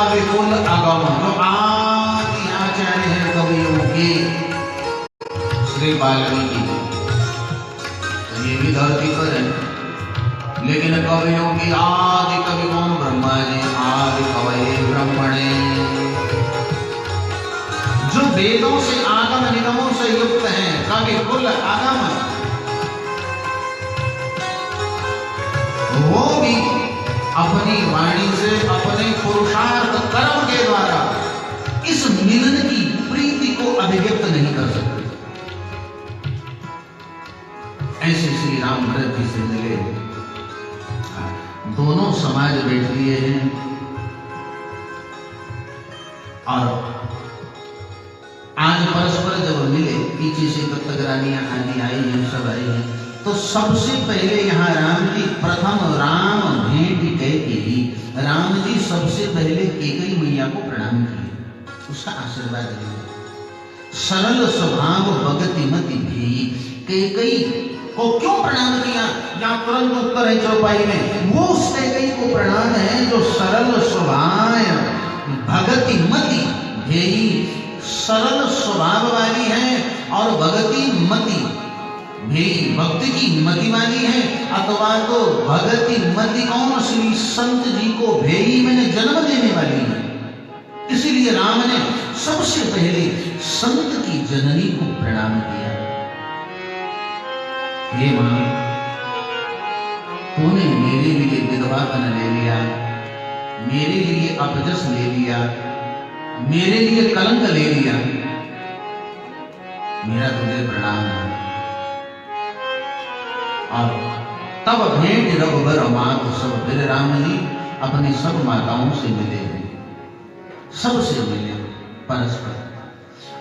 विपुल अगम, जो आदि आचार्य है कवियों के, श्री वाल्मीकि। तो ये भी धरती पर है, लेकिन कवियों की आदि कवि कौन? ब्रह्मा जी। आदि कवये ब्रह्मणे, जो वेदों से आगम निगमों से युक्त हैं, कवि कुल आगम, वो भी अपनी वाणी से, अपने पुरुषार्थ कर्म के द्वारा इस मिलन की प्रीति को अभिव्यक्त नहीं कर सकते। ऐसे श्री राम भरत जी से मिले, दोनों समाज बैठ लिए हैं और आज परस्पर जब मिले, पीछे से तख्तरानियां आदि आई हैं, सब आई हैं, तो सबसे पहले यहाँ राम जी प्रथम राम भेंट कैकेयी, राम जी सबसे पहले कैकेयी मैया को प्रणाम किए, उसका आशीर्वाद दिया। सरल स्वभाव भगति मति भी, कैकेयी को क्यों प्रणाम किया? यहाँ तुरंत उत्तर है चौपाई में, वो उस कैकेयी को प्रणाम है जो सरल स्वभाव भगति मति भेयी, सरल स्वभाव वाली है और भगति मति भेयी, भक्ति की मति वाली है, अथवा तो भगति मति कौन? श्री संत जी को भेयी मैंने जन्म देने वाली है। इसीलिए राम ने सबसे पहले संत की जननी को प्रणाम किया। हे मां, तूने मेरे लिए विधवापन ले लिया, मेरे लिए अपजस ले लिया, मेरे लिए कलंक ले लिया, मेरा तुझे प्रणाम है। और तब भेंट रघुबर मात सब, फिर राम जी अपनी सब माताओं से मिले, सबसे मिले परस्पर।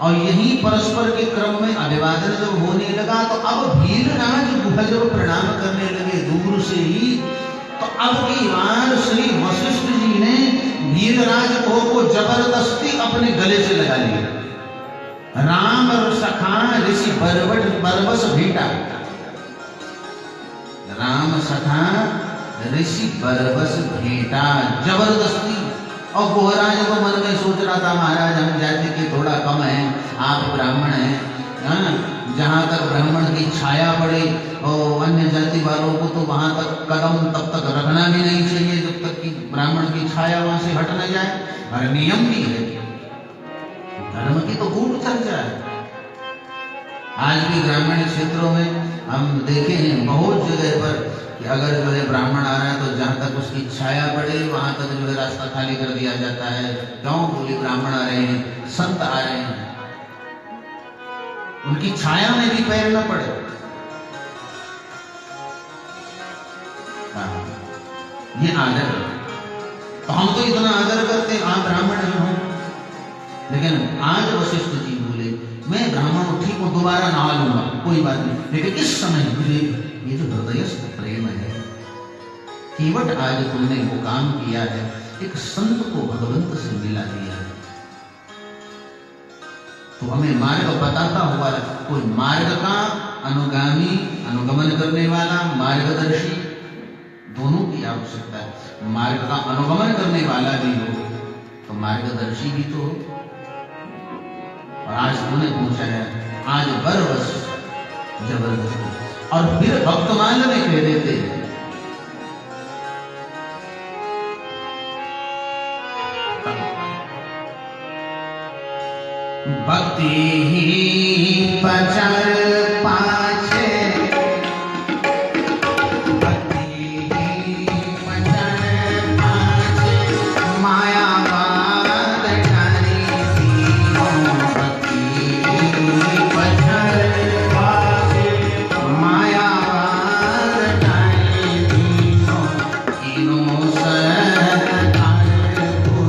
और यही परस्पर के क्रम में अभिवादन जब होने लगा, तो अब भीलराज गुहा जब प्रणाम करने लगे दूर से ही, तो अब की बार श्री वशिष्ठ जी ने भीलराज को जबरदस्ती अपने गले से लगा लिया। राम सखा ऋषि बरबस भेंटा, राम सखा ऋषि बरबस भेंटा, जबरदस्ती। और गोहराज को मन में सोच रहा था, महाराज हम जाति के थोड़ा कम हैं, आप ब्राह्मण हैं, जहाँ तक ब्राह्मण की छाया पड़े और अन्य जाति वालों को तो वहाँ तक कदम तब तक रखना भी नहीं चाहिए जब तक कि ब्राह्मण की छाया वहाँ से हट न जाए। और नियम भी है, धर्म की तो गूढ़ चर्चा है। आज भी ग्रामीण क्षेत्रों में हम देखे हैं बहुत जगह पर कि अगर जो है ब्राह्मण आ रहा है तो जहाँ तक उसकी छाया पड़े वहाँ तक जो है रास्ता खाली कर दिया जाता है। क्यों? बोले ब्राह्मण आ रहे हैं, संत आ रहे हैं, उनकी छाया में भी पैर न पड़े। ये आदर, तो हम तो इतना आदर करते हैं, आप ब्राह्मण हैं हम। लेकिन आज वशिष्ठ जी बोले, मैं ब्राह्मण हूं, ठीक हूं, दोबारा नहा लूंगा, कोई बात नहीं, लेकिन इस समय मुझे ये जो हृदयस्थ प्रेम है, केवट आज तुमने वो काम किया है, एक संत को भगवंत से मिला दिया है, तो हमें मार्ग बताता हुआ कोई मार्ग का अनुगामी, अनुगमन करने वाला, मार्गदर्शी, दोनों की आवश्यकता है। मार्ग का अनुगमन करने वाला भी हो तो मार्गदर्शी भी तो हो। और आज तूने पूछा है, आज बरबस जबरदस्ती, और फिर भक्तमाल में कह देते हैं भक्ति ही पचर पाछे, भक्ति ही पचर पाछे, मायावाद टारी तीनों, भक्ति ही पचर पाछे, मायावाद टारी तीनों, तीनों सरकार को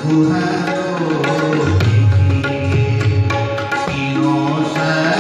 गुहरो देखी, तीनों सर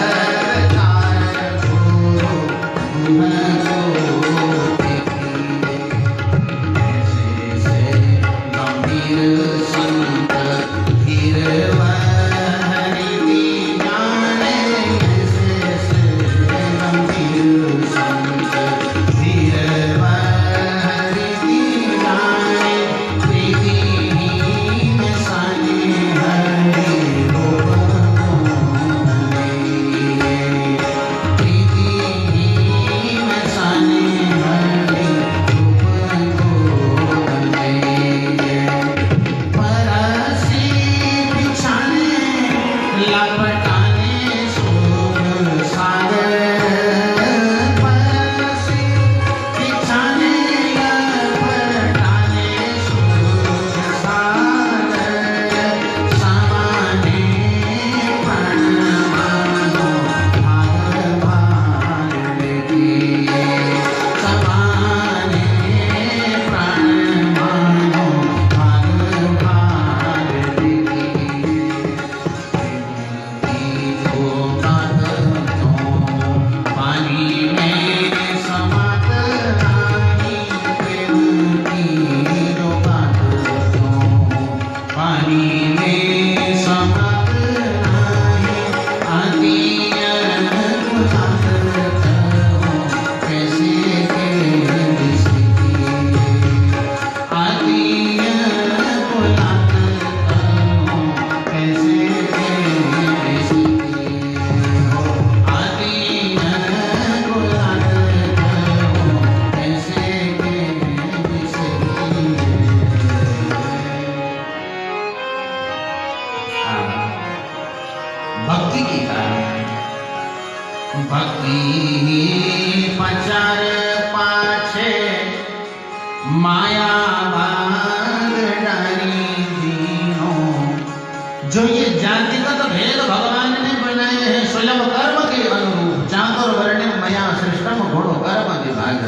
विषम गुण कर्म विभाग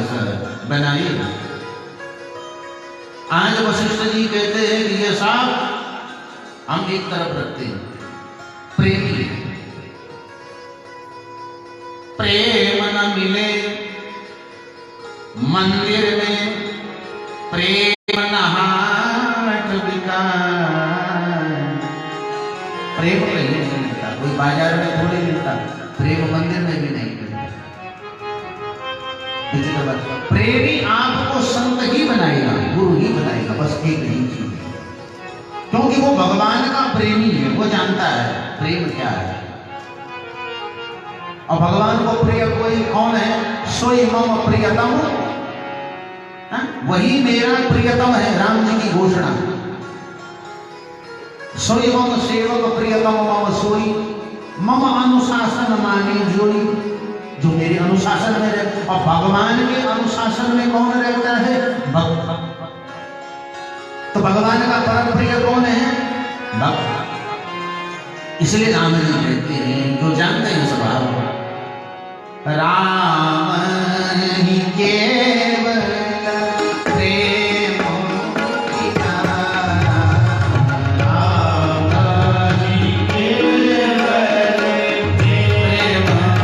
बनाई। आज वशिष्ठ जी कहते हैं कि ये सब हम एक तरफ रखते हैं, प्रेमी प्रेम न मिले मंदिर में, प्रेम न हाट बिकाए। प्रेम कहीं नहीं मिलता, कोई बाजार में थोड़ी मिलता, प्रेम मंदिर में भी नहीं मिलता। प्रेमी आपको संत ही बनाएगा, गुरु ही बनाएगा, बस एक ही चीज, क्योंकि वो भगवान का प्रेमी है, वो जानता है प्रेम क्या है। और भगवान को प्रिय कोई कौन है? सोई मम प्रियतम, वही मेरा प्रियतम है, राम जी की घोषणा। सोई मम सेवक प्रियतम मम सोई, मम अनुशासन माने जोई, जो मेरे अनुशासन में रहते। और भगवान के अनुशासन में कौन रहता है? भक्त। तो भगवान का परम प्रिय कौन है? भक्त। इसलिए राम जी कहते हैं, जो जानते हैं स्वभाव, राम ही केवल प्रेम पियारा, राम ही केवल प्रेम पियारा,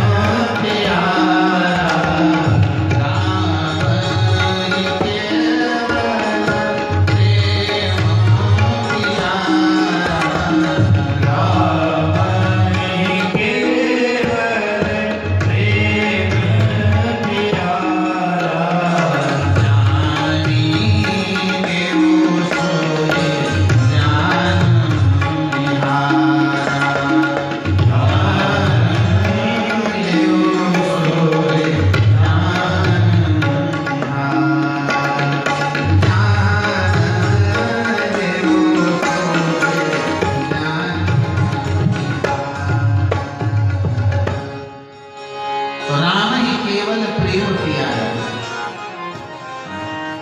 राम ही केवल प्रेम पियारा,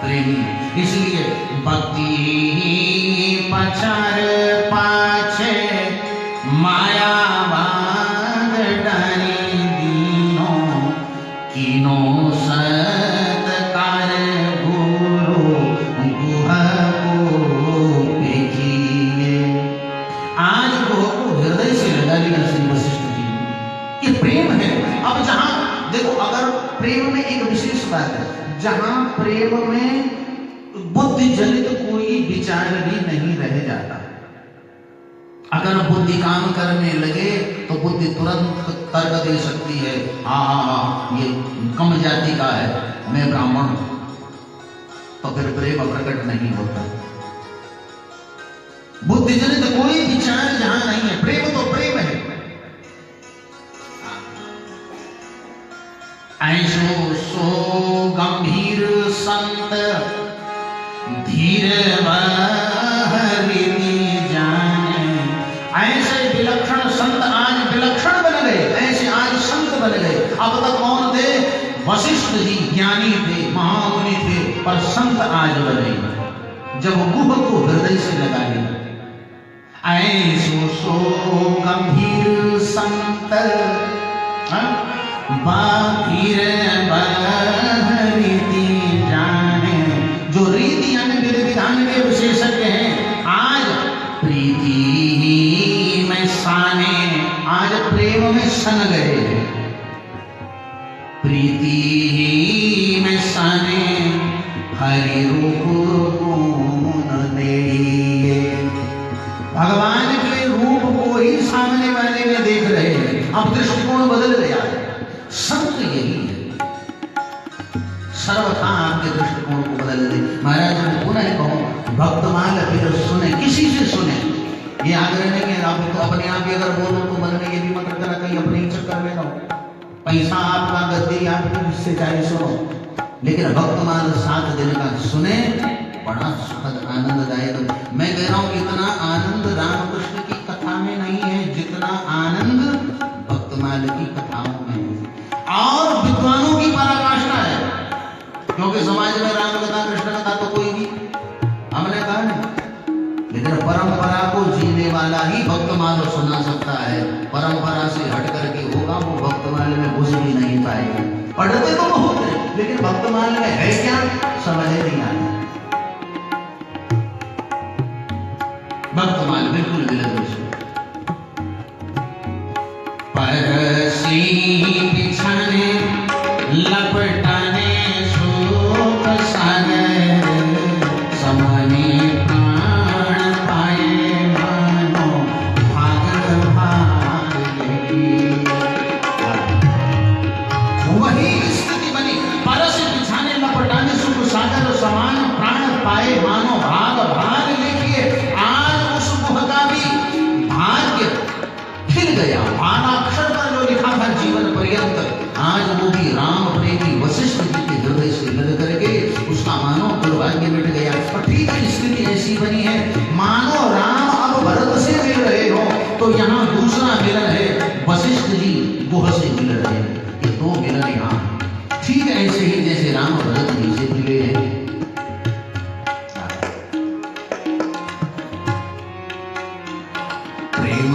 राम ही केवल इसलिए भक्ति पछाड़ पाछे माया बांध डारी दीनो, कीनो सत्कार गुरु गुह को पेखिए। आज गुह को हृदय से लगा लिया श्री वशिष्ठ जी, ये प्रेम है। अब जहां देखो, अगर प्रेम में एक विशेष बात है, जहां प्रेम में बुद्धि जनित कोई विचार भी नहीं रह जाता। अगर बुद्धि काम करने लगे तो बुद्धि तुरंत तर्क दे सकती है, हाँ ये कम जाति का है, मैं ब्राह्मण हूं, तो फिर प्रेम प्रकट नहीं होता। बुद्धि जनित कोई विचार जहां नहीं है, प्रेम तो प्रेम है। ऐसो सो गंभीर संत धीर जाने, ऐसे विलक्षण संत आज विलक्षण बन गए, ऐसे आज संत बन गए। अब तक कौन थे? वशिष्ठ जी ज्ञानी थे, महामुनि थे, पर संत आज बने जब गुह को हृदय से लगा लिया। ऐसो सो गंभीर संत बाधीर रीति जाने, जो रीति यानी विधि विधान के विशेषज्ञ हैं, आज प्रीति में साने, आज प्रेम में सन गए, प्रीति में साने हरि रूप गुण देखिए। भगवान के रूप को ही सामने वाले में देख रहे हैं। अब दृष्टिकोण बदल गया है। संत यही है, सर्वथा आपके दृष्टिकोण को बदल दे। महाराज मैं पुनः कहूं, भक्तमाल फिर सुने, किसी से सुने, ये आग्रह नहीं है। आप तो अपने आप ही अगर बोलो तो मन में ये भी मत रखना कहीं अपने ही चक्कर में ना, पैसा आपका, गद्दी आपकी, जिससे चाहे सुनो, लेकिन भक्तमाल 7 दिन का सुने, बड़ा सुखद आनंददायक। मैं कह रहा हूं इतना आनंद रामकृष्ण की कथा में नहीं है जितना आनंद भक्तमाल की कथाओं में है। और विद्वानों की पराकाष्ठा है, क्योंकि समाज में राम कथा कृष्ण कथा तो कोई भी हमने कहा नहीं, लेकिन परंपरा को जीने वाला ही भक्तमाल सुना सकता है। परंपरा से हट करके होगा वो भक्तमाल में घुस भी नहीं पाएगा। पढ़ते तो भक्तमाल में है क्या समझ नहीं आता। भक्तमाल बिल्कुल गलत विषय। परसी बिछाने लपटाने शोक सागर समाने प्राण पाए मानो भाग भाग वही स्थिति बनी। परस बिछाने लपटाने सुख सागर समान प्राण पाए मानो भाग भाग। लिखिए आज उस मुह का भी भाग्य खिल गया। भागाक्षर पर जो लिखा था जीवन पर्यंत, आज वो भी राम प्रेमी वशिष्ठ जी के हृदय से लग करके उसका मानो दुर्भाग्य मिट गया। और ठीक स्थिति ऐसी बनी है, मानो राम अब भरत से मिल रहे हो तो यहाँ दूसरा मिलन है, वशिष्ठ जी गुह से मिल रहे हैं। ये दो मिलन यहाँ ठीक ऐसे ही जैसे राम भरत जी से मिले हैं। प्रेम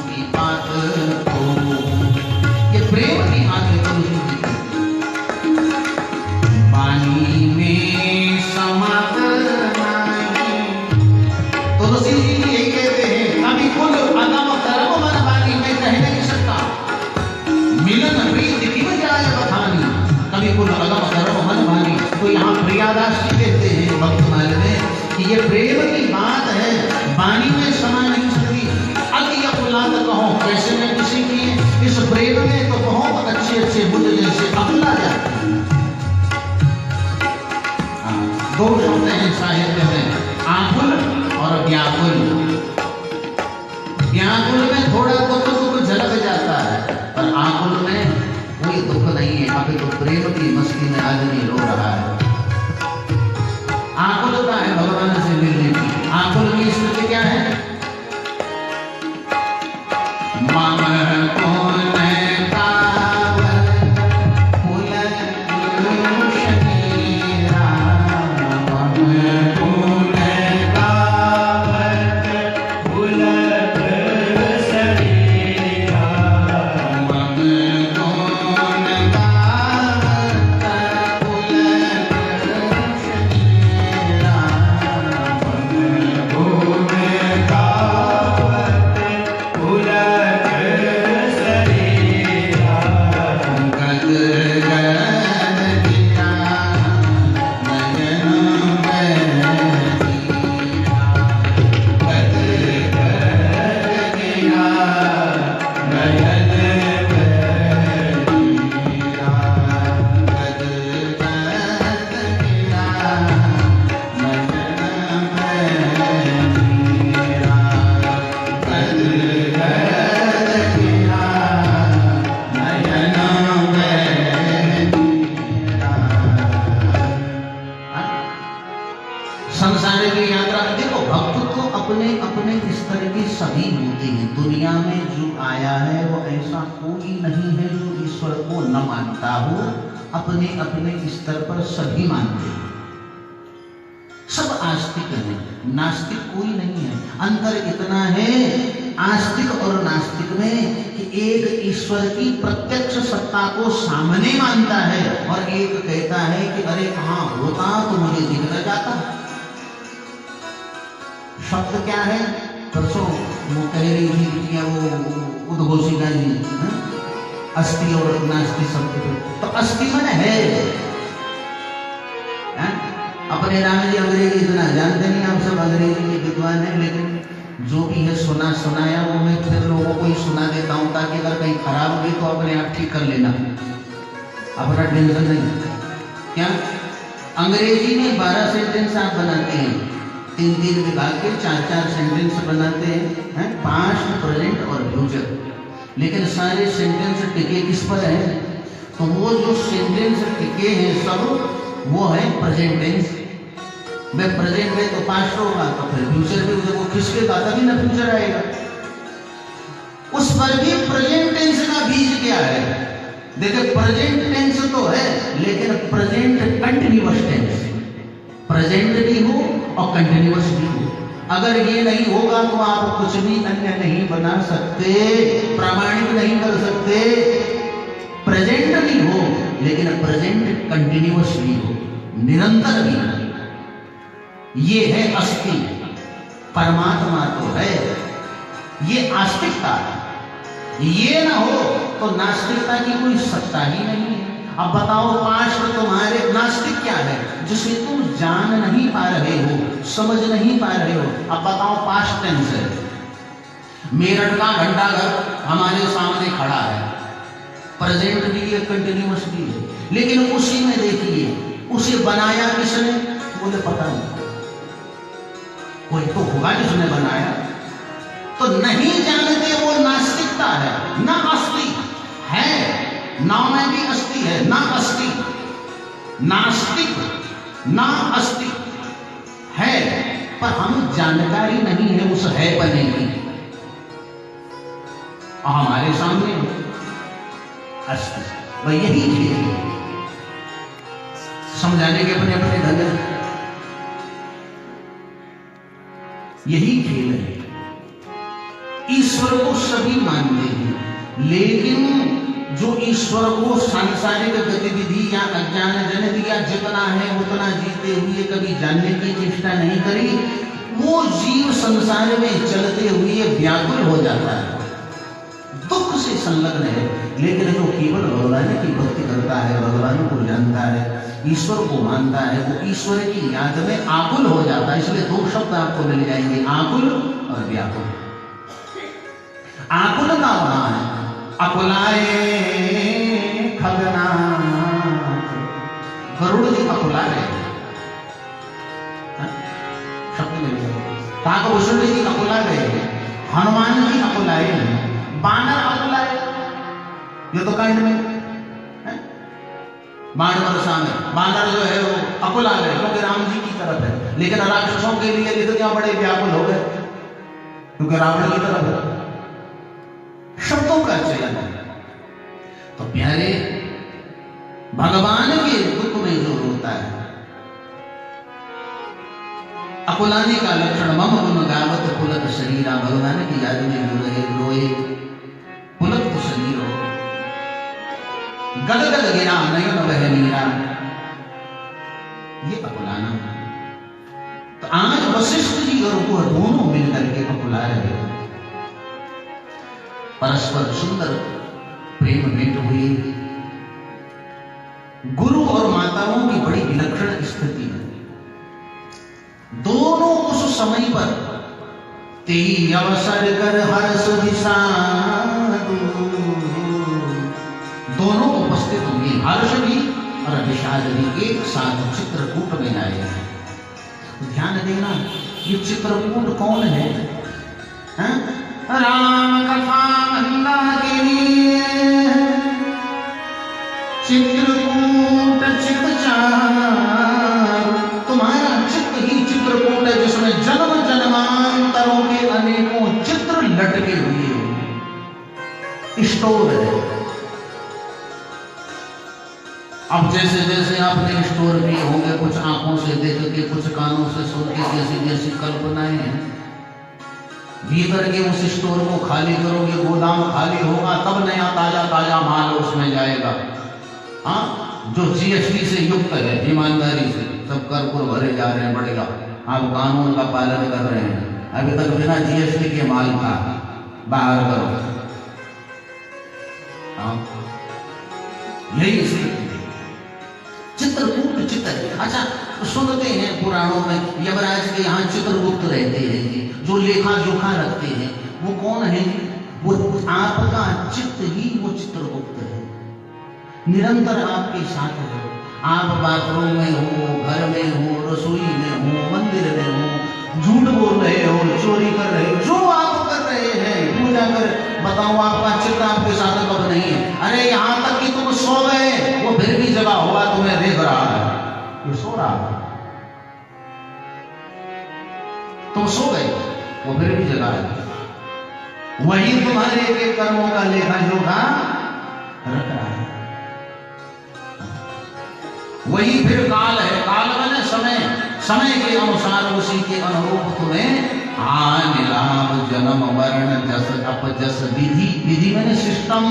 की बात हो, ये प्रेम की बात है पानी में समात नहीं। तो ऋषि जी यही कहते हैं, कभी कुल अगम कर्म मन वाली मैं कह नहीं सकता, मिलन प्रीति की बजाय बखानी, कभी कुल अगम कर्म मन वाली। तो यहाँ प्रियादास जी कहते हैं भक्तमाल में कि ये प्रेम की बात है, वाणी में समा नहीं सकती। अति अकुलात कहो कैसे मैं किसी की इस प्रेम में तो बहुत अच्छे अच्छे बुद्ध जैसे अकुला जाते हैं। दो शब्द हैं साहित्य में, आकुल और व्याकुल। व्याकुल में थोड़ा दुख झलक जाता है, पर आकुल में कोई दुख नहीं है। अभी तो प्रेम की मस्ती में आदमी रो रहा है। आकुलता है भगवान से मिलने की। आकुल की स्थिति क्या है? मन को सभी होते हैं। दुनिया में जो आया है वो ऐसा कोई नहीं है जो ईश्वर को न मानता हो। अपने अपने स्तर पर सभी मानते हैं, सब आस्तिक हैं, नास्तिक कोई नहीं है। अंतर इतना है आस्तिक और नास्तिक में कि एक ईश्वर की प्रत्यक्ष सत्ता को सामने मानता है और एक कहता है कि अरे कहाँ होता तो मुझे दिख न जाता। शब्द क्या है? परसों वो कह रही थी वो उद्घोषिका जी, अस्थि और नास्ति शब्द। तो अस्थि मन है। अपने राम जी अंग्रेजी इतना जानते नहीं, आप सब अंग्रेजी के विद्वान हैं, लेकिन जो भी है सुना सुनाया वो मैं फिर लोगों को ही सुना देता हूँ ताकि अगर कहीं खराब हुई तो अपने आप ठीक कर लेना, अपना टेंशन नहीं। क्या अंग्रेजी में 12 सेंटेंस आप बनाते हैं, 3 विभाग के 4 सेंटेंस बनाते हैं, 5 प्रेजेंट और फ्यूचर, लेकिन सारे सेंटेंस टिके किस पर है? तो वो जो सेंटेंस टिके हैं सब वो है प्रेजेंट टेंस। मैं प्रेजेंट में तो पास्ट होगा तो फिर फ्यूचर भी जब वो खिसकेगा तभी ना फ्यूचर आएगा। उस पर भी प्रेजेंट टेंस का बीज क्या है? देखिए प्रेजेंट टेंस तो है लेकिन प्रेजेंट कंटिन्यूअस टेंस, प्रेजेंट भी हो और कंटिन्यूअस भी हो। अगर ये नहीं होगा तो आप कुछ भी अन्य नहीं बना सकते, प्रामाणिक नहीं कर सकते। प्रेजेंट भी हो लेकिन प्रेजेंट कंटिन्यूअसली हो, निरंतर भी हो। ये है अस्थि, परमात्मा तो है, ये आस्तिकता है। ये ना हो तो नास्तिकता की कोई सत्ता ही नहीं है। अब बताओ पास्ट तुम्हारे, नास्तिक क्या है? जिसे तुम जान नहीं पा रहे हो, समझ नहीं पा रहे हो। अब बताओ पास्ट टेंस है, मेरठ का घंटाघर हमारे सामने खड़ा है, प्रेजेंट भी है, कंटिन्यूअस भी है, लेकिन उसी में देखिए उसे बनाया किसने? बोले पता नहीं, कोई तो होगा जिसने बनाया। तो नहीं जानते वो नास्तिकता है, ना अस्थि है, नाम में भी अस्थि है, ना अस्थि, नास्तिक ना अस्थि है, पर हम जानकारी नहीं है उस है बने की। हमारे सामने अस्थि, भाई यही खेल है, समझाने के अपने अपने ढंग है, यही खेल है। ईश्वर को सभी मानते हैं, लेकिन जो ईश्वर को सांसारिक गतिविधि या अज्ञान जनित या जितना है उतना जीते हुए कभी जानने की चेष्टा नहीं करी, वो जीव संसार में चलते हुए व्याकुल हो जाता है, दुख से संलग्न है। लेकिन जो केवल भगवान की भक्ति करता है, भगवान को जानता है, ईश्वर को मानता है, वो ईश्वर की याद में आकुल हो जाता है। इसलिए दो शब्द आपको मिल जाएंगे, आकुल और व्याकुल। आकुल का वहां है अकुलाए खगनाथ, गरुड़ जी अकुला रहे शब्द मिल गए, काकभूषण जी अकुला गए, हनुमान जी अकुलाए, बानर अकुलाए, ये तो कांड में बाण वर्षा में बानर जो है वो अकुला गए क्योंकि राम जी की तरफ है, लेकिन राक्षसों के लिए ये तो क्या बड़े व्याकुल हो गए क्योंकि रावण की तरफ है। शब्दों का चयन है। तो प्यारे, भगवान के दुख में जो रोता है, अकुलाने का लक्षण मम गुण गावत पुलक शरीरा, भगवान की याद में जो रहे रोए, पुलक शरीर हो, गदगद गिरा नयन वह नीरा, ये अकुलाना। तो आज वशिष्ठ जी और वो दोनों मिलकर के अकुला रहे हैं, परस्पर सुंदर प्रेम भेंट हुई। गुरु और माताओं की बड़ी विलक्षण स्थिति है, दोनों उस समय पर तेई अवसर कर हर्ष विषाद, दोनों उपस्थित होंगे, हर्ष भी और विषाद भी एक साथ चित्रकूट में आए हैं। ध्यान देना, ये चित्रकूट कौन है? राम कथा मंदा के लिए चित्रकूट चित चार, तुम्हारा चित्त ही चित्रकूट है जिसमें जन्म जन्मांतरों के अनेकों चित्र लटके हुए स्टोर है। अब जैसे जैसे आपने स्टोर किए होंगे, कुछ आंखों से देख के, कुछ कानों से सुन के, जैसी जैसी कल्पनाएं हैं, भीतर के उस स्टोर को खाली करोगे, गोदाम खाली होगा, तब नया ताजा ताजा माल उसमें जाएगा। हाँ, जो जीएसटी से युक्त है, ईमानदारी से सब कर को भरे जा रहे हैं, बढ़ेगा। आप कानून का पालन कर रहे हैं, अभी तक बिना जीएसटी के माल था, बाहर करो। हाँ, यही स्थिति चित्रकूट चित्र। अच्छा, सुनते हैं पुराणों में यमराज के यहाँ चित्रगुप्त रहते हैं, जो लेखा जोखा रखते हैं। वो कौन है? वो आपका चित्त ही वो चित्रगुप्त है, निरंतर आपके साथ है। आप बाथरूम में हो, घर में हो, रसोई में हो, मंदिर में हो, झूठ बोल रहे हो, चोरी कर रहे हो, जो आप कर रहे हैं, पूजा कर, बताओ आपका चित्त आपके साथ कब नहीं है? अरे यहाँ तक कि तुम सो गए, वो फिर भी जगा हुआ तुम्हें देख रहा है, ये सो रहा है। तुम सो गए, वो फिर भी जगा है, वही तुम्हारे के कर्मों का लेखा जोखा रख रहा है। वही फिर काल है, काल मैंने समय, समय के अनुसार उसी के अनुरूप तुम्हें हानि लाभ जन्म मरण जस अप जस विधि, विधि मैंने सिस्टम,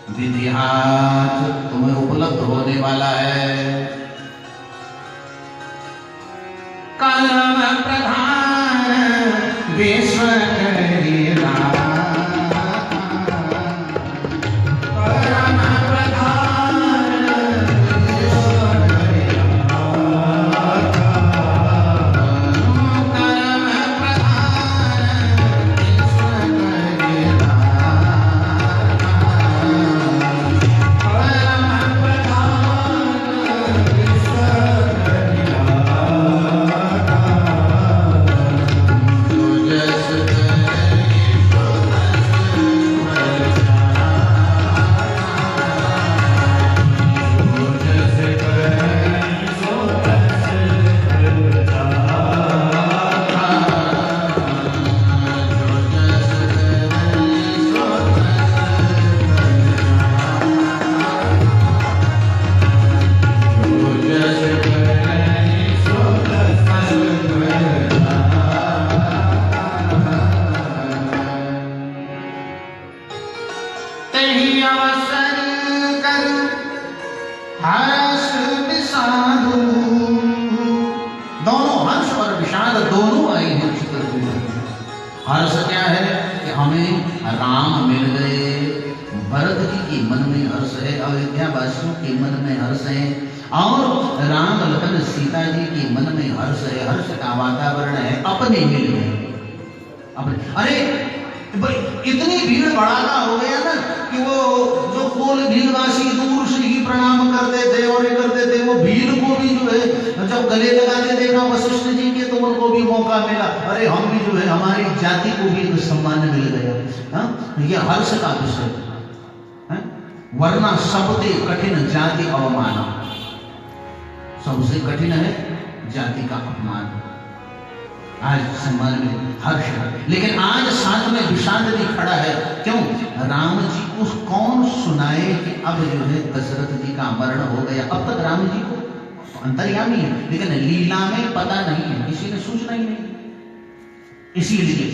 विधिहात तुम्हें उपलब्ध होने वाला है। कर्म प्रधान विश्व करेगा, कर्म प्रधान विश्व करेगा, कर्म प्रधान विश्व करेगा, कर्म प्रधान विश्व हर्ष क्या है कि हमें राम मिल गए। भरत जी के मन में हर्ष है, अयोध्या वासियों के मन में हर्ष है, और राम लखन सीता जी के मन में हर्ष है। हर्ष का वातावरण है, अपने मिल गए अपने। अरे इतनी भीड़ भड़ाका हो गया ना कि वो जो कोल भीलवासी दूर से ही प्रणाम करते थे और करते थे, वो भीड़ को भी जो है जब गले लगाते देखा वशिष्ठ जी के, तो उनको भी मौका मिला। अरे हम भी जो है, हमारी जाति को भी तो सम्मान मिल गया। ये हर्ष का विषय है, वरना सबसे कठिन जाति अवमान, सबसे कठिन है जाति का अपमान। आज सम्मान में हर्ष है, लेकिन आज साथ में विषाद भी खड़ा है। क्यों? राम जी को कौन सुनाए कि अब जो है दशरथ जी का मरण हो गया। अब तक राम जी को अंतर्यामी है, लेकिन लीला में पता नहीं है, किसी ने सूचना ही नहीं। इसीलिए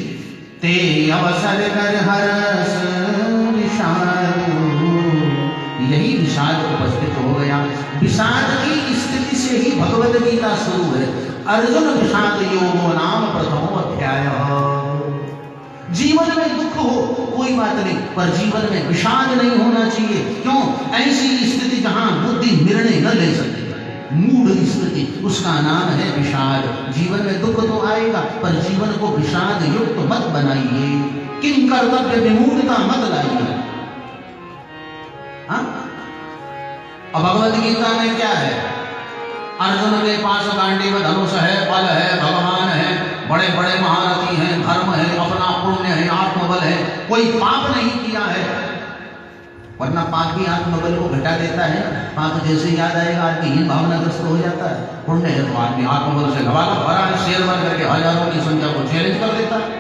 ते अवसर कर हर्ष विषाद, यही विषाद उपस्थित हो गया। विषाद की स्थिति से ही भगवद गीता शुरू है। अर्जुन विषाद योगो नाम प्रथमो अध्याय। जीवन में दुख हो कोई बात नहीं, पर जीवन में विषाद नहीं होना चाहिए। क्यों? ऐसी स्थिति जहां बुद्धि निर्णय न ले सकती, मूढ़ स्थिति, उसका नाम है विषाद। जीवन में दुख तो आएगा, पर जीवन को विषाद युक्त मत बनाइए, किम कर्तव्य विमूढ़ता मत लाइए। अब भगवद गीता में क्या है? अर्जुन के पास गांडीव धनुष है, बल है, भगवान है, बड़े बड़े महारथी हैं, धर्म है, अपना पुण्य है, आत्मबल है, कोई पाप नहीं किया है। वरना पाप भी आत्मबल को घटा देता है। पाप जैसे याद आएगा आदमी हीन भावनाग्रस्त हो जाता है। पुण्य है तो आदमी आत्मबल से लबालब भरा है, शेर बन करके हजारों की संख्या को चैलेंज कर देता है।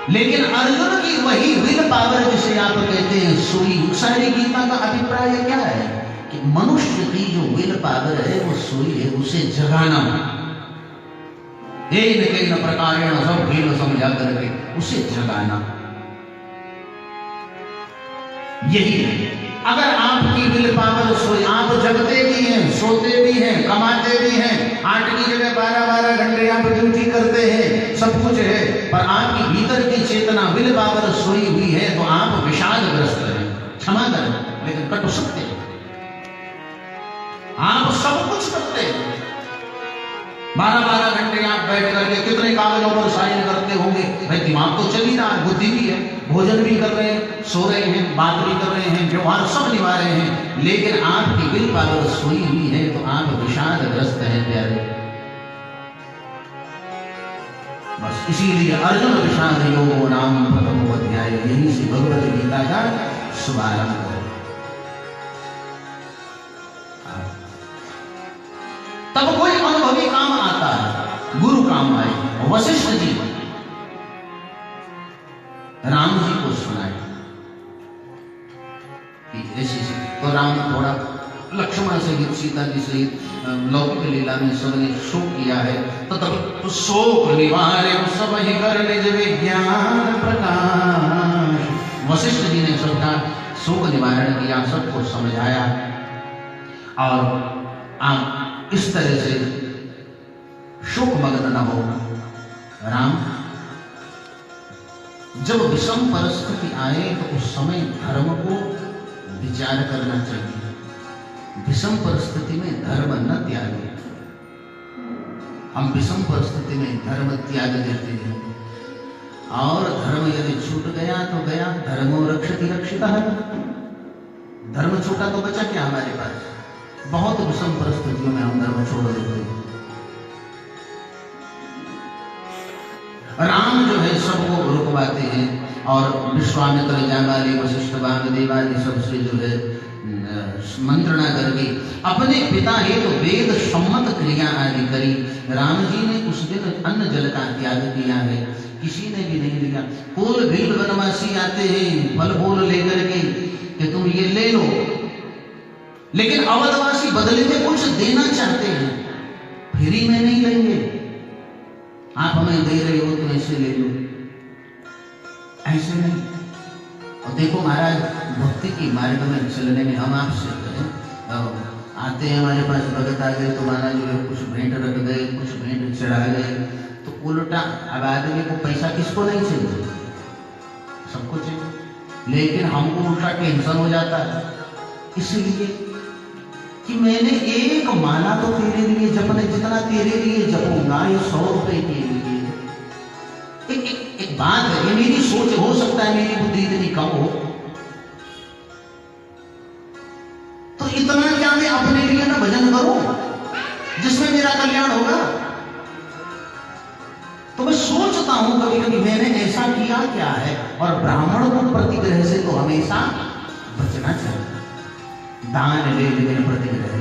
लेकिन अर्जुन की वही विल पावर जिसे आप कहते हैं सोई, सारी गीता का अभिप्राय क्या है कि मनुष्य की जो विल पावर है वो सोई है, उसे जगाना, कई न प्रकारेण सब खेल समझा करके उसे जगाना, यही है। अगर आपकी विल पावर सोई, आप जगते भी हैं, सोते भी हैं, कमाते भी हैं, 8 की जगह 12-12 घंटे आप ड्यूटी करते हैं, सब कुछ है, पर आपकी भीतर की चेतना विल पावर सोई हुई है, तो आप विषादग्रस्त हैं। क्षमा करें, लेकिन कट सकते हैं। आप सब कुछ करते हैं, 12-12 घंटे आप बैठ करके कितने कागजों पर साइन करते होंगे। भाई दिमाग तो चल ही रहा है, बुद्धि भी है, भोजन भी कर रहे हैं, सो रहे हैं, बात भी कर रहे हैं, व्यवहार सब निभा रहे हैं, लेकिन आपकी विल पावर सोई हुई है, तो आप विषादग्रस्त हैं प्यारे। बस इसीलिए अर्जुन विषाद योगो नाम प्रथमो अध्याय, यही से भगवद गीता का शुभारंभ है। तब कोई अनुभवी काम आता है, गुरु काम आए। वशिष्ठ जी राम जी को सुनाए कि ऐसे तो राम थोड़ा लक्ष्मण सहित, सीता जी सहित लौकिक लीला में सबने शोक किया है, तो तब शोक निवारे सब ही कर निज विज्ञान प्रकाश। वशिष्ठ जी ने सबका शोक निवारण किया, सबको समझाया और आप इस तरह से शोक मग्न न हो। राम, जब विषम परिस्थिति आए तो उस समय धर्म को विचार करना चाहिए। विषम परिस्थिति में धर्म न त्यागे। हम विषम परिस्थिति में धर्म त्याग देते हैं और धर्म यदि छूट गया तो गया। धर्मो रक्षति रक्षिता है। धर्म छूटा तो बचा क्या हमारे पास? बहुत विषम परिस्थितियों में हम धर्म छोड़ देते हैं। राम जो है सबको रुकवाते हैं और विश्वामित्र, जाबाली, वशिष्ठ, वामदेव आदि सबसे जो है मंत्रणा करके अपने पिता हेतु तो वेद सम्मत क्रिया आदि करी। राम जी ने उस दिन अन्न जल का त्याग किया है, किसी ने भी नहीं लिया। कुल भील वनवासी आते हैं फल फूल लेकर के कि तुम ये ले लो, लेकिन अवधवासी बदले में कुछ देना चाहते हैं, फ्री में नहीं लेंगे। आप हमें दे रहे हो तो ऐसे ले लो, ऐसे नहीं। और देखो महाराज, भक्ति की मार्ग में चलने में हम आपसे आते हैं, हमारे पास भगत आ गए तो महाराज जो है कुछ भेंट रख गए, कुछ भेंट चढ़ा गए, तो उल्टा अब आदमी को पैसा किसको नहीं चाहिए? सबको चाहिए, लेकिन हमको उल्टा टेंशन हो जाता है इसलिए कि मैंने एक माला तो तेरे लिए जपने, जितना तेरे लिए जपूंगा ये 100 रुपए के लिए। एक बात है, ये मेरी सोच हो सकता है, मेरी बुद्धि इतनी कम हो, तो इतना क्या मैं अपने लिए ना भजन करूं जिसमें मेरा कल्याण होगा? तो मैं सोचता हूं कभी कभी मैंने ऐसा किया क्या है, और ब्राह्मण को प्रतिग्रह से तो हमेशा बचना चाहिए। दान ले लेने प्रतिग्रह।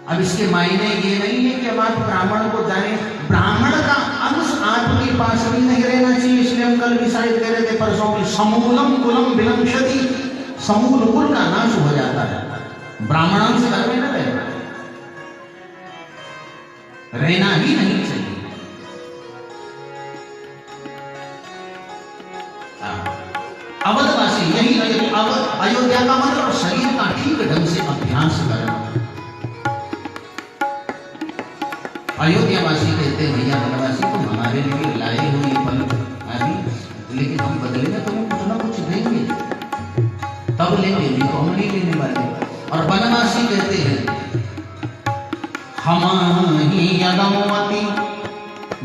अब इसके मायने ये नहीं है कि अब आप ब्राह्मण को जाने, ब्राह्मण का अंश आपके पास भी नहीं रहना चाहिए। इसलिए हम कल भी शायद कह रहे थे परसों की, समूलम कुलम विनश्यति, समूल कुल का नाश हो जाता है। ब्राह्मण से घर में न रहना ही नहीं चाहिए। अवधवासी यही अयोध्या का मतलब शरीर का ठीक ढंग से अभ्यास करना। अयोध्यावासी कहते हैं भैया वनवासी तुम हमारे लिए लाए हुए फल आदि, लेकिन हम बदले में तुम्हें कुछ ना कुछ देंगे, तब लेंगे, नहीं तो हम नहीं लेने वाले। और वनवासी कहते हैं हम ही यदमवती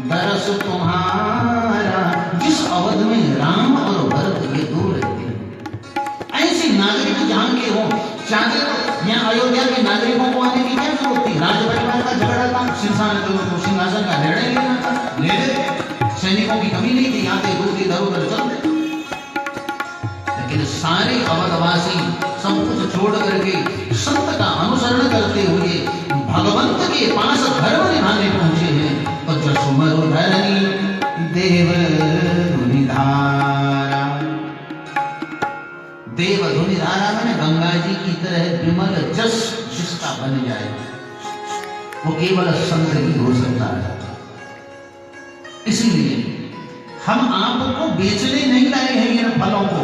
दरस तुम्हारा। जिस अवध में राम और भरत ये दो रहते हैं, ऐसे नागरिक जहां के हो, चाहे तो यहाँ अयोध्या के नागरिकों को आने की क्या जरूरत थी? राज परिवार का झगड़ा था, सिंहासन का निर्णय लेना था, ले लेते। सैनिकों की कमी नहीं थी, यहाँ से दूर इधर उधर चलते। लेकिन सारे अवधवासी सब कुछ छोड़ करके संत का अनुसरण करते हुए भगवंत के पास धर्म निभाने पहुंचे हैं। तो जसुमरु धरणी देव धुनिधारा, देव धुनिधारा में गंगा जी की तरह विमल जस जिसका बन जाए वो केवल संत ही हो सकता है। इसीलिए हम आपको बेचने नहीं लाए हैं इन फलों को,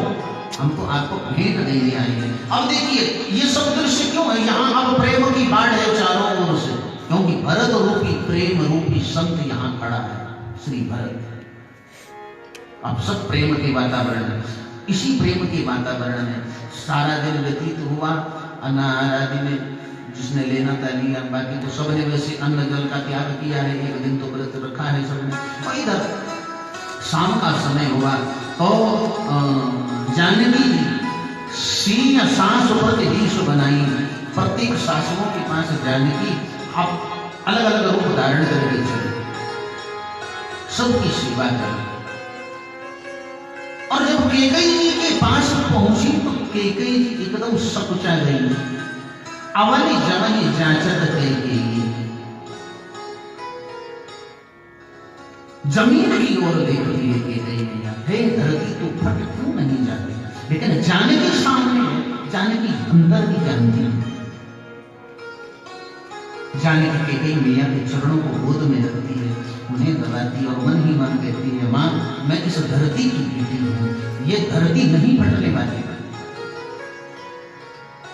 हम तो आपको भेंट देने आए हैं। अब देखिए ये सब दृश्य क्यों है? यहाँ अब प्रेम की बाढ़ है चारों ओर से, क्योंकि भरत रूपी प्रेम रूपी संत यहाँ खड़ा है, श्री भरत। अब सब प्रेम के वातावरण है, इसी प्रेम के वातावरण में सारा दिन व्यतीत हुआ। अनार आदि में जिसने लेना था लिया, बाकी तो सबने वैसे अन्न जल का त्याग किया है, एक दिन तो व्रत रखा है सबने। और इधर शाम का समय हुआ तो जानकी सिंह सास प्रति विष बनाई। प्रत्येक शासकों के पास जानकी अब अलग अलग रूप धारण करके चले, सबकी सेवा करी। और जब कैकेयी जी के पास पहुंची तो कैकेयी जी एकदम सकुचा गई। अवनी जवनी जांचत कैकेयी, जमीन की ओर देखती है कैकेयी मैया, हे धरती तू फट क्यों नहीं जाती? लेकिन जानकी सामने है, जानकी अंदर की जानती है। जानकी कैकेयी मैया के चरणों को गोद में रखती है, उन्हें दबाती और मन ही मन कहती है, माँ मैं इस धरती की बेटी हूँ, ये धरती नहीं फटने वाली,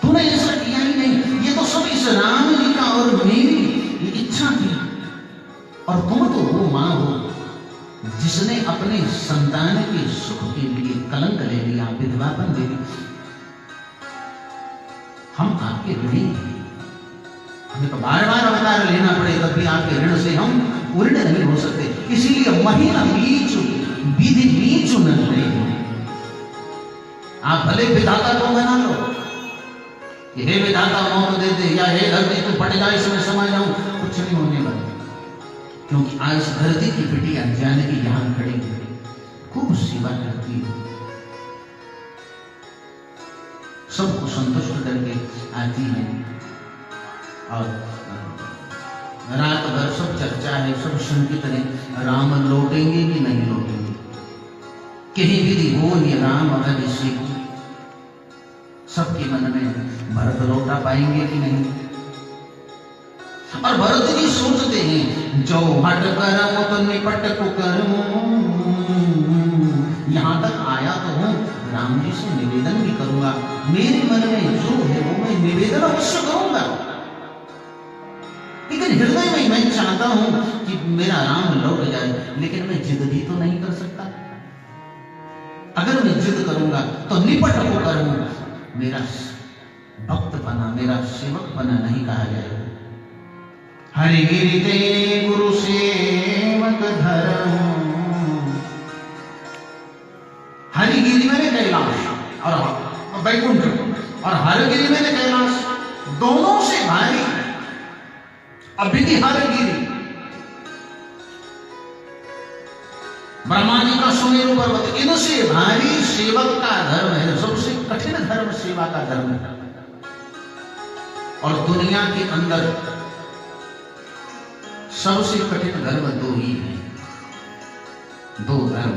तूने ऐसा किया ही नहीं, ये तो सब इस राम जी का और मेरी इच्छा थी। और तुम तो वो माँ हो जिसने अपने संतान के सुख के लिए कलंक ले लिया, विधवापन ले लिया। हम आपके ऋणी हैं, हमें तो बार बार अवतार लेना पड़े, तब भी आपके ऋण से हम पूर्ण नहीं हो सकते। इसीलिए महीना बीच विधि बीच नहीं, आप भले विधाता को बना लो, हे विधाता मौत दे दे, या हे धरती तू फट जाए इसमें समा जाऊं, कुछ नहीं होने वाला, क्योंकि आज इस धरती की बेटी जानकी यहां खड़ी है, खूब सेवा करती है, सबको संतुष्ट करके आती है। और रात भर सब चर्चा है, सब शंकित है, राम लौटेंगे कि नहीं लौटेंगे, कहीं विधि हो ये राम अभिषेक, सबके मन में भरत लौटा पाएंगे कि नहीं। और भरत जी सोचते हैं, जो हट करम तो निपट कुकर्म, यहां तक आया तो हूं, राम जी से निवेदन भी करूंगा, मेरे मन में जो है वो मैं निवेदन अवश्य करूंगा, लेकिन हृदय में मैं चाहता हूं कि मेरा राम लौट जाए, लेकिन मैं जिद भी तो नहीं कर सकता। अगर मैं जिद करूंगा तो निपट होकर मेरा भक्त बना, मेरा सेवक बना नहीं कहा जाएगा। हरिगिरि ते गुरु सेवक धर्म, हरिगिरि मैंने कैलाश और वैकुंठ, और हरगिरि मैंने कैलाश, दोनों से भारी अभिधि हरगिरि, ब्रह्मा जी का सुमेरु पर्वत, इनसे भारी सेवक का धर्म है, सबसे कठिन धर्म सेवा का धर्म है। और दुनिया के अंदर सबसे कठिन धर्म दो ही है, दो धर्म,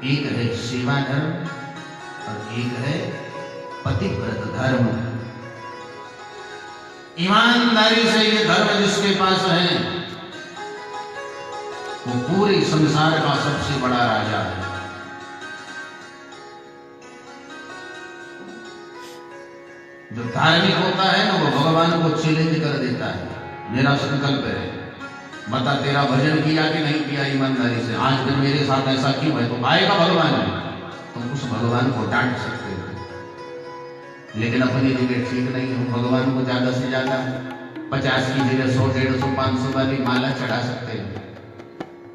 एक है सेवा धर्म और एक है पतिव्रत धर्म। ईमानदारी से ये धर्म जिसके पास है वो पूरे संसार का सबसे बड़ा राजा है। जो धार्मिक होता है ना वो भगवान को चैलेंज कर देता है, मेरा संकल्प है, बता तेरा भजन किया कि नहीं किया ईमानदारी से, आज दिन मेरे साथ ऐसा क्यों है, तो आएगा भगवान है, तुम उस भगवान को डांट सकते हो, लेकिन अपनी जगह ठीक नहीं हो, भगवान को ज्यादा से ज्यादा 50 की जगह 100, 150, 500 वाली माला चढ़ा सकते हो,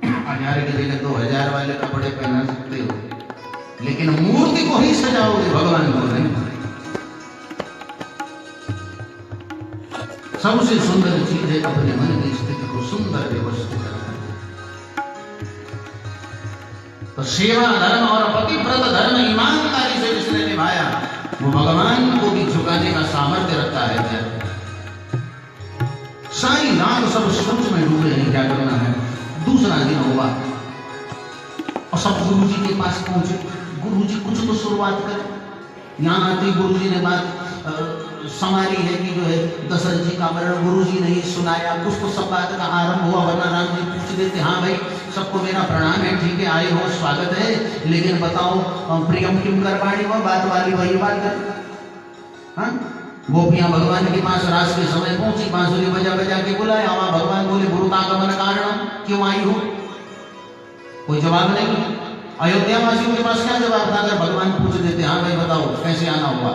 1000 की जगह 2000 वाले कपड़े पहना सकते हो, लेकिन मूर्ति को ही सजाओगे, भगवान को नहीं। सबसे सुंदर चीज है अपने मन की स्थिति को सुंदर व्यवस्थित करना। तो सेवा धर्म और पतिव्रत धर्म ईमानदारी से जिसने निभाया वो भगवान को भी झुकाने का सामर्थ्य रखता है। सारी रात सब सोच में डूबे हैं क्या करना है। दूसरा दिन हुआ और सब गुरु जी के पास पहुंचे, गुरु जी कुछ तो शुरुआत करें। यहाँ आते गुरु जी ने बात समारी है कि जो है दशरथ जी का मरण गुरु जी ने सुनाया, कुछ तो सब बात का आरंभ हुआ, वरना राम जी पूछ देते हाँ भाई सबको मेरा प्रणाम है, ठीक है आए हो स्वागत है, लेकिन बताओ प्रियम किम करवाणी, वो बात वाली वही बात कर। हाँ गोपियां भगवान के पास रात के समय पहुंची, बांसुरी बजा बजा के बुलाया, वहां भगवान बोले गुरुतागमन कारण क्यों आई हो, कोई जवाब नहीं। अयोध्या वासियों के पास क्या जवाब था अगर भगवान पूछ देते हाँ भाई बताओ कैसे आना हुआ,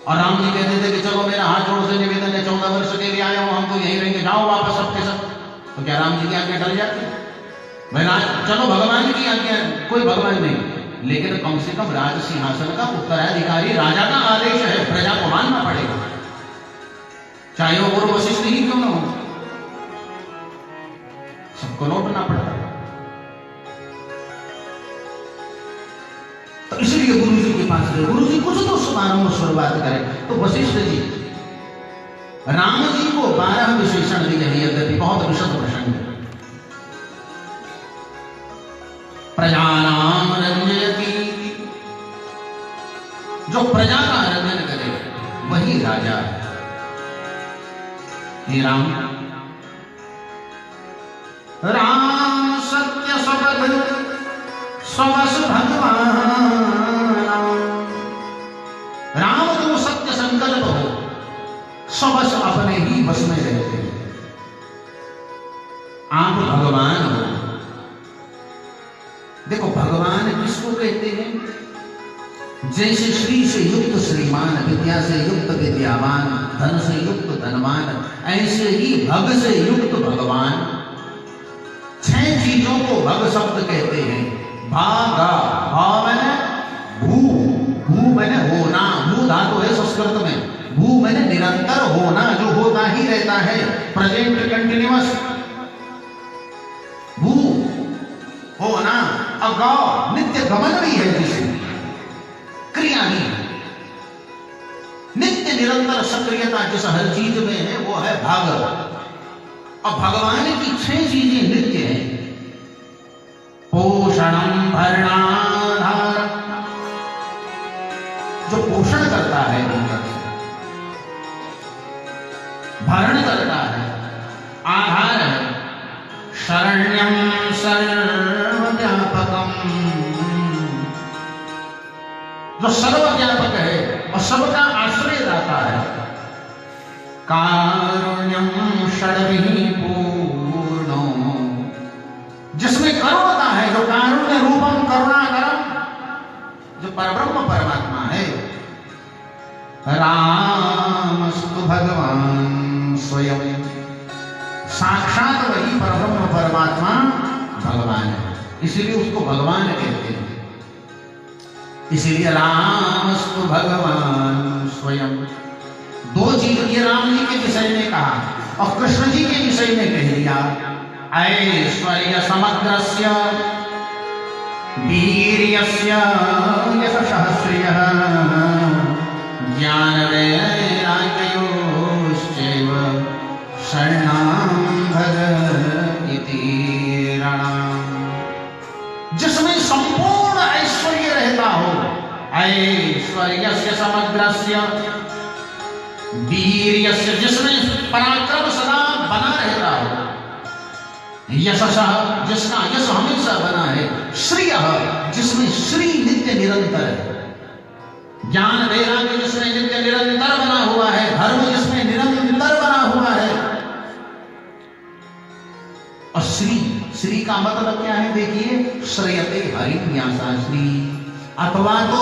और राम जी कहते थे कि चलो मेरा हाथ जोड़ से निवेदन है 14 वर्ष के लिए आया हूं, हम तो यहीं रहेंगे, जाओ वापस सबके सब, तो क्या राम जी की आज्ञा टल जाती? भाई चलो भगवान की आज्ञा, कोई भगवान नहीं, लेकिन कम से कम राज सिंहासन का उत्तराधिकारी राजा का आदेश है, प्रजा को मानना पड़ेगा, चाहे वो गुरु वशिष्ठ ही क्यों ना हो, सबको लौटना पड़ता है। तो इसलिए गुरु जी के पास गए, गुरु जी कुछ तो शुभारंभ शुरुआत करें। तो वशिष्ठ जी राम जी को 12 विशेषण दिए हैं, यद्यपि बहुत विशद प्रसंग। प्रजानाम रंजयति, जो प्रजा का रंजन करे वही राजा है। हे राम, राम सत्य सबद सबस भगवान। राम तुम सत्य संकल्प हो, सबस अपने ही बस में रहते हैं, आप भगवान हो। देखो भगवान किसको कहते हैं? जैसे श्री से युक्त श्रीमान, विद्या से युक्त विद्यावान, धन से युक्त धनवान, ऐसे ही भग से युक्त भगवान। 6 चीजों को भग शब्द कहते हैं। भागा, भाव मैंने भू, भू मैंने होना, भू धातु है संस्कृत में। भू मैंने निरंतर होना, जो होता ही रहता है, प्रेजेंट कंटिन्यूअस। भू होना, अगौ नित्य गमन भी है, जिसे क्रिया भी है, नित्य निरंतर सक्रियता जिस हर चीज में है वो है भाग। और भगवान की 6 चीजें नित्य हैं। पोषणम भरणाधार, जो पोषण करता है भीतर से, भरण करता है, आधार है। शरण्यम सर्वव्यापकम, जो सर्वव्यापक है और सबका आश्रय दाता है। कारुण्यम षड्भिः पूर्णो, जिसमें करुणता है, जो कारुण्य रूपम करुणाकरम, जो परब्रह्म परमात्मा है। रामस्तु भगवान स्वयं, साक्षात वही परब्रह्म परमात्मा भगवान है, इसीलिए उसको भगवान कहते हैं। इसीलिए रामस्तु भगवान स्वयं। 2 चीज ये राम जी के विषय में कहा और कृष्ण जी के विषय में कह दिया। ऐश्वर्य समग्रस्य वीर्यस्य यशः श्रियः ज्ञान वैराग्ययोश्चैव शरणां भज इति रणम्। जिसमें संपूर्ण ऐश्वर्य रहता हो, ऐश्वर्यस्य समग्रस्य वीर्यस्य, जिसमें पराक्रम सदा बना रहता हो, यशः, जिसका यश हमेशा बना है, श्रियः, जिसमें श्री नित्य निरंतर है, ज्ञान वैराग्य जिसमें नित्य निरंतर बना हुआ है, धर्म जिसमें निरंतर बना हुआ है, और श्री का मतलब क्या है? देखिए, श्रयते हरिन्यासा श्री, अथवा तो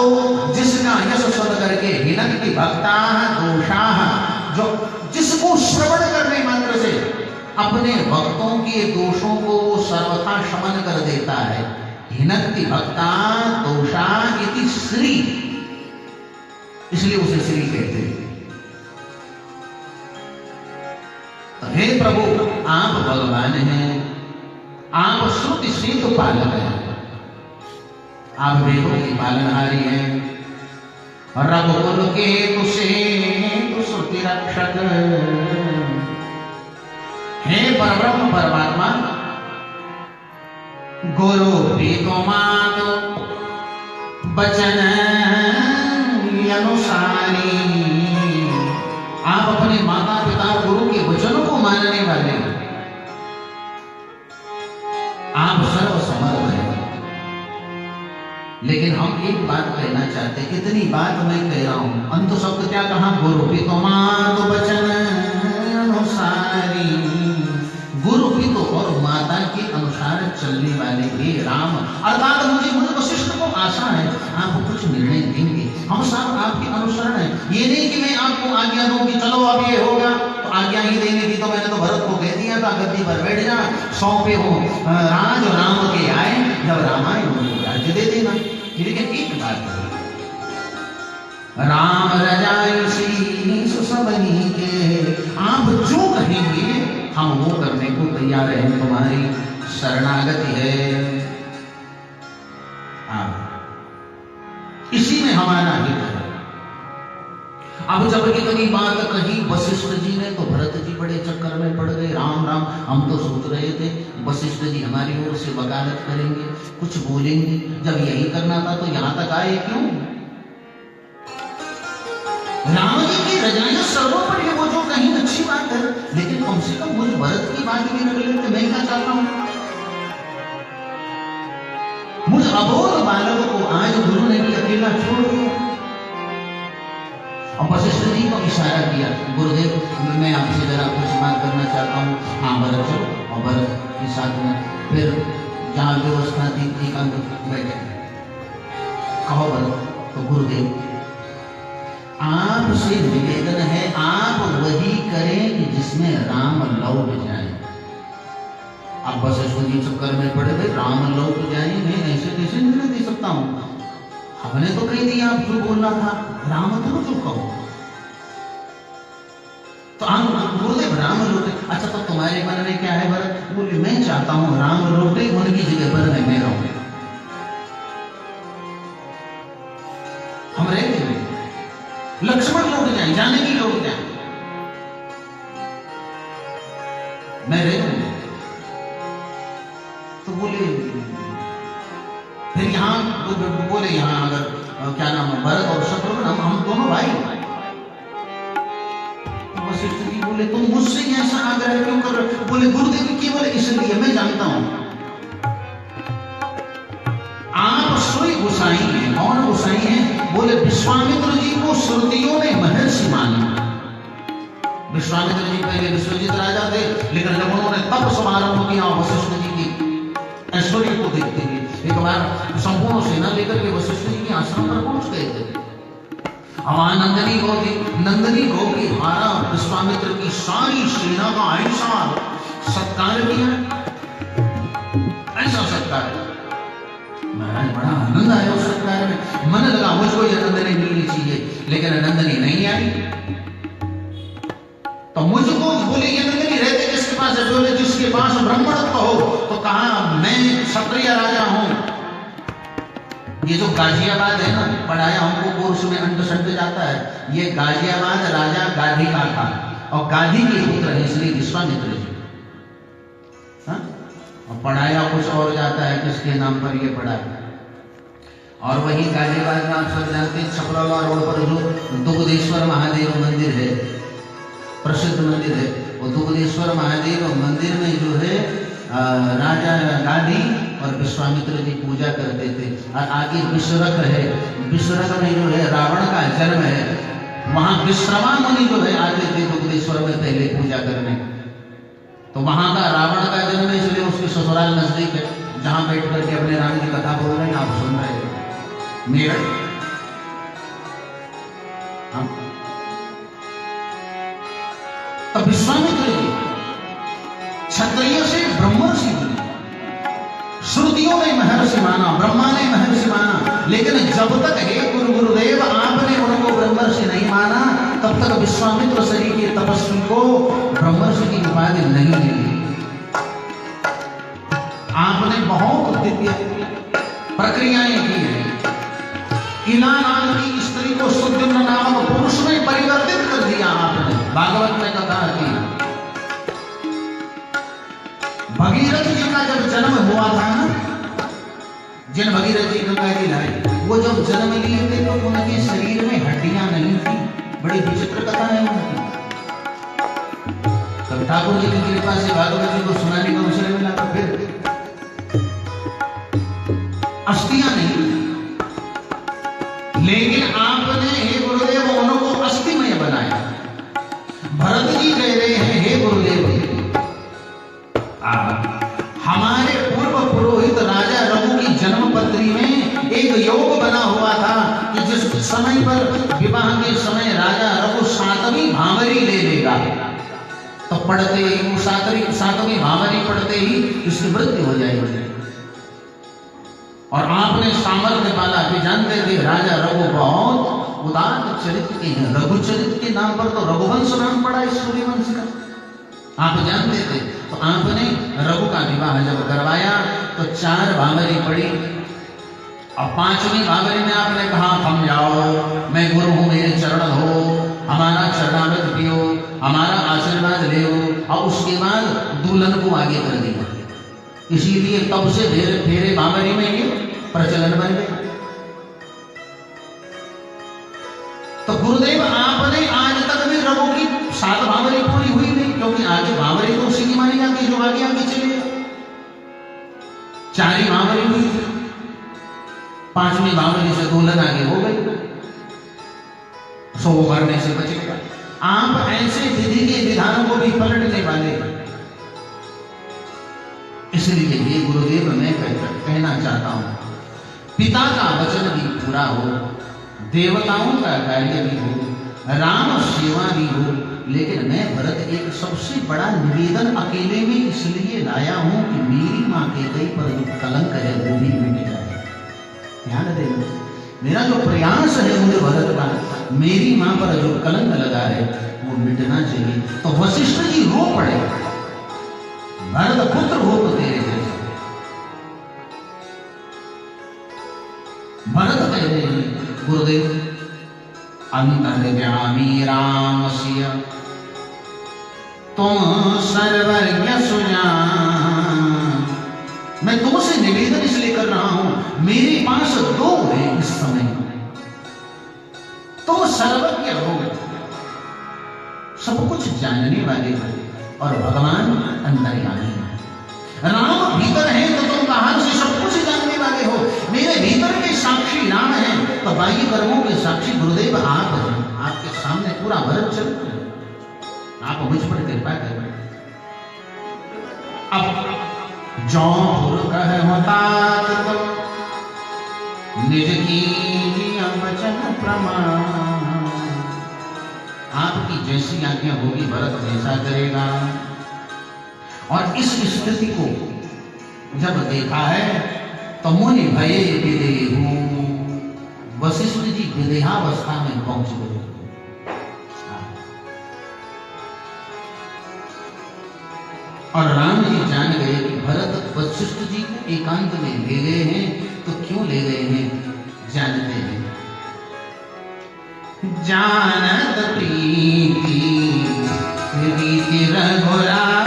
जिसका यश सुन करके हिनक्ति भक्ताः दोषाः, जो जिसको श्रवण करने मात्र से अपने भक्तों के दोषों को सर्वथा शमन कर देता है। हिनक्ति भक्ता दोषा इति श्री, इसलिए उसे श्री कहते हैं। तो हे प्रभु, आप भगवान हैं, आप श्रुति से तो पालक हैं, आप वेदों की पालनहारी हैं, रघुकुल के तुसे तु श्रुति रक्षक। हे परब्रह्म परमात्मा, गुरु प्रीतो मातो बचन अनुसारी, आप अपने माता पिता गुरु के वचनों को मानने वाले हैं, आप सर्वसमर्थ हैं। लेकिन हम एक बात कहना चाहते हैं, कितनी बात मैं कह रहा हूं, अंत शब्द क्या कहा? गुरु प्रीतो मातो बचन अनुसारी, गुरु पिता और माता के अनुसार चलने वाले हे राम। अर्थात मुझे वशिष्ठ को आशा है आप कुछ निर्णय देंगे, हम सब आपके अनुसरण है। ये नहीं कि मैं आपको आज्ञा दूं कि चलो अब ये होगा, तो आज्ञा ही देने की तो मैंने तो भरत को कह दिया था, गद्दी पर बैठ जा, सौंपे हो राज राम के आए, जब रामायण उनको राज्य दे देना। लेकिन एक बात है, राम रजाई सी सबनी के, आप जो कहेंगे हम वो करने को तैयार हैं, तुम्हारी शरणागति है। इसी में हमारा हित है। अब जब इतनी बात कही वशिष्ठ जी ने, तो भरत जी बड़े चक्कर में पड़ गए। राम राम, हम तो सोच रहे थे वशिष्ठ जी हमारी ओर से वकालत करेंगे, कुछ बोलेंगे, जब यही करना था तो यहां तक आए क्यों? राम जी की रजाई सर्वोपरि, वो जो कहीं अच्छी बात है, लेकिन कम से कम मुझे भरत की बात भी रख लेते, मैं क्या चाहता हूं? मुझ अबोध बालक को आज गुरु ने भी अकेला छोड़ दिया। और वशिष्ठ जी को इशारा किया, गुरुदेव मैं आपसे जरा कुछ बात करना चाहता हूँ। हाँ भरत चलो। और भरत के साथ में फिर जहाँ व्यवस्था थी एकांत बैठे। कहो भरत। तो गुरुदेव आपसे निवेदन है, आप वही करें कि जिसमें राम लौट जाए। अब वशिष्ठ जी चक्कर में पड़े गए, राम लौट जाए, मैं ऐसे कैसे निर्णय दे सकता हूं? हमने तो कह दिया, आप जो बोलना था राम तो जो कहो। तो हम गुरुदेव राम लौटे। अच्छा तो तुम्हारे मन में क्या है भरत? बोले मैं चाहता हूं राम लौटे, उनकी जगह पर मैं रहूं। हम रह गए, लक्ष्मण लौट जाए, जानकी लौट जाए, मैं रह गया। तो बोले फिर यहाँ बोले यहाँ अगर क्या नाम है भरत और शत्रुघ्न हम दोनों भाई। तो वशिष्ठ जी बोले तुम मुझसे ऐसा आग्रह क्यों कर रहे हो? बोले गुरुदेव केवल इसलिए, मैं जानता हूं आप सोई गोसाई हैं। कौन गोसाई हैं? बोले विश्वामित्र जी को श्रुतियों ने महर्षि माना। विश्वामित्र जी पहले विश्वजित राजा थे, लेकिन जब उन्होंने तप समारंभ किया वशिष्ठ जी की ऐश्वर्य को देखते हुए, एक बार संपूर्ण सेना लेकर के वशिष्ठ जी के आश्रम पर पहुंच गए थे। वहां नंदनी गौ की द्वारा विश्वामित्र की सारी सेना का ऐसा सत्कार किया, ऐसा सत्कार। महाराज बड़ा आनंद आया उस सत्कार में। मन लगा मुझको ये नंदनी मिलनी चाहिए, लेकिन नंदनी नहीं आई। तो मुझको बोले ये नंदनी रहते किसके पास है? बोले जिसके पास ब्राह्मणत्व हो। तो कहा मैं क्षत्रिय राजा हूं। ये जो गाजियाबाद है ना, पढ़ाया हमको कोर्स में अंत संत जाता है, ये गाजियाबाद राजा गाधी का था और गाधी के पुत्र है, इसलिए विश्वामित्र जी। हाँ? और पढ़ाया कुछ और जाता है, किसके नाम पर ये पढ़ा है। और वही गाजियाबाद में आप सब जानते हैं छपराला रोड पर जो दुग्धेश्वर महादेव मंदिर है, प्रसिद्ध मंदिर है, वो दुग्धेश्वर महादेव मंदिर में जो है राजा गाधी और विश्वामित्र जी पूजा करते थे। और आगे विश्वरक है, विश्वरक में जो है रावण का जन्म है, वहां विश्रमा मुनि जो है आते थे दुग्धेश्वर में पहले पूजा करने। तो वहां का रावण का जन्म है, इसलिए उसके ससुराल नजदीक है, जहां बैठ करके अपने राम की कथा बोल रहे हैं, आप सुन रहे हैं मेरठ। तो विश्वामित्र जी क्षत्रिय से ब्रह्मर्षि बने, श्रुतियों ने महर्षि माना, ब्रह्मा ने महर्षि माना, लेकिन जब तक हे गुरुदेव आपने उनको ब्रह्मर्षि नहीं माना, तब तक विश्वामित्र शरीर के तपस्वी को ब्रह्मर्षि की उपाधि नहीं मिली। आपने बहुत दिव्य प्रक्रियाएं की है। इला नाम की स्त्री को सुद्युम्न नामक पुरुष में परिवर्तित कर दिया आपने। भागवत में कथा की भगीरथ जी का जब जन्म हुआ था ना, जिन भगीरथ जी गंगा जी लाए, वो जब जन्म लिए थे तो उनके शरीर में हड्डियां नहीं थी। बड़ी विचित्र कथा है उनकी। तब ठाकुर जी की कृपा से भागवत जी को सुनाने का अवसर मिला, तो फिर अस्थियां नहीं, लेकिन आपने हे गुरुदेव उनको अस्थिमय बनाया। भरत जी कह रहे हैं हे गुरुदेव हमारे पूर्व पुरोहित राजा रघु की जन्म पत्री में एक योग बना हुआ था कि जिस समय पर विवाह के समय राजा रघु 7वीं भामरी ले लेगा, तो पढ़ते ही 7वीं भामरी पढ़ते ही इसकी मृत्यु हो जाएगी। और आपने सामर्थ्य पाला कि जानते थे राजा रघु बहुत उदार चरित्र के हैं। रघुचरित्र के नाम पर तो रघुवंश नाम पड़ा इस सूर्यवंश का, आप जानते थे। तो आपने रघु का विवाह जब करवाया तो 4 भामरी पड़ी, और 5वीं भामरी में आपने कहा थम जाओ, मैं गुरु हूं, मेरे चरण हो, हमारा चरणामृत पियो, हमारा आशीर्वाद ले। और उसके बाद दुल्हन को आगे कर दिया। इसीलिए तब से फेरे भामरी में ये प्रचलन बन गया। तो गुरुदेव आपने आज तक भी रघु की 7 भामरी पूरी हुई नहीं। क्योंकि आगे बावरी तो उसी की मानी जाती है जो आगे आगे चलेगा। 4 ही बावरी हुई थी, 5वीं बावरी से दोलन आगे हो गई, 100 भरने से बच गया। आप ऐसे विधि के विधानों को भी पलटने वाले, इसलिए ये गुरुदेव मैं कहना चाहता हूं, पिता का वचन भी पूरा हो, देवताओं का कार्य भी हो, राम सेवा भी हो, लेकिन मैं भरत एक सबसे बड़ा निवेदन अकेले में इसलिए लाया हूं कि मेरी मां के कई पर जो कलंक है वो भी मिट जाए। ध्यान देना, मेरा जो प्रयास है मुझे भरत का, मेरी मां पर जो कलंक लगा है वो मिटना चाहिए। तो वशिष्ठ जी रो पड़े, भरत पुत्र हो तो तेरे जैसे। भरत कह रहे हैं गुरुदेव अंतर्यामी रामस्य तुम सर्वज्ञ सुजान। मैं तुमसे निवेदन इसलिए कर रहा हूं, मेरे पास 2 हैं इस समय, तुम सर्वज्ञ हो, सब कुछ जानने वाले हो, और भगवान अंतर्यामी है। राम भीतर है तो तुम बाहर से सब कुछ जानने वाले हो। मेरे भीतर के साक्षी राम है, तो बाह्य कर्मों के साक्षी गुरुदेव आप हैं। आपके सामने पूरा भरत चल रहा है, आप मुझ पर कृपा करें। अब जौन कह तात निज की वचन प्रमाण, आपकी जैसी आज्ञा होगी भरत वैसा करेगा। और इस स्थिति को जब देखा है तो मुनि भये विदेहु, वशिष्ठ जी विदेहावस्था में पहुंच गए। और राम जी जान गए कि भरत वशिष्ठ जी को एकांत में ले गए हैं, तो क्यों ले गए हैं जानते हैं। जानत प्रीति रीति रघुराई,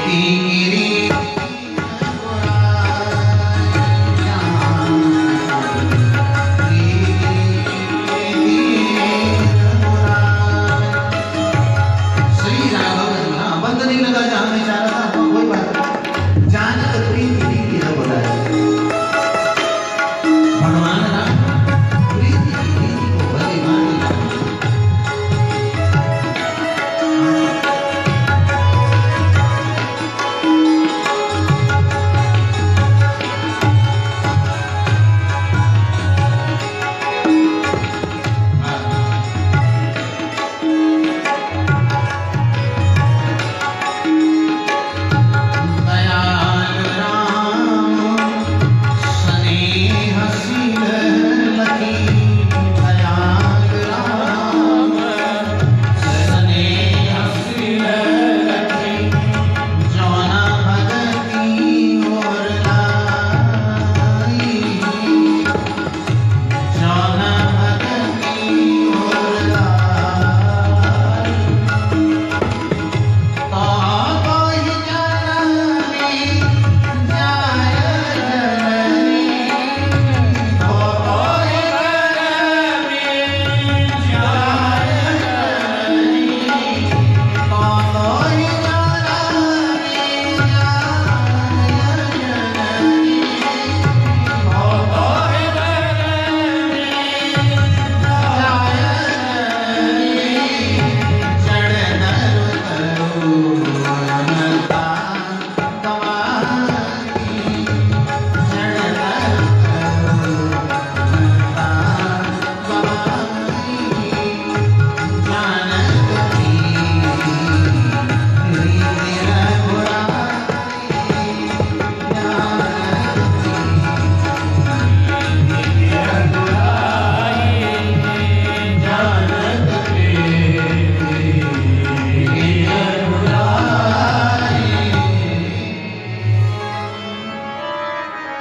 गिरी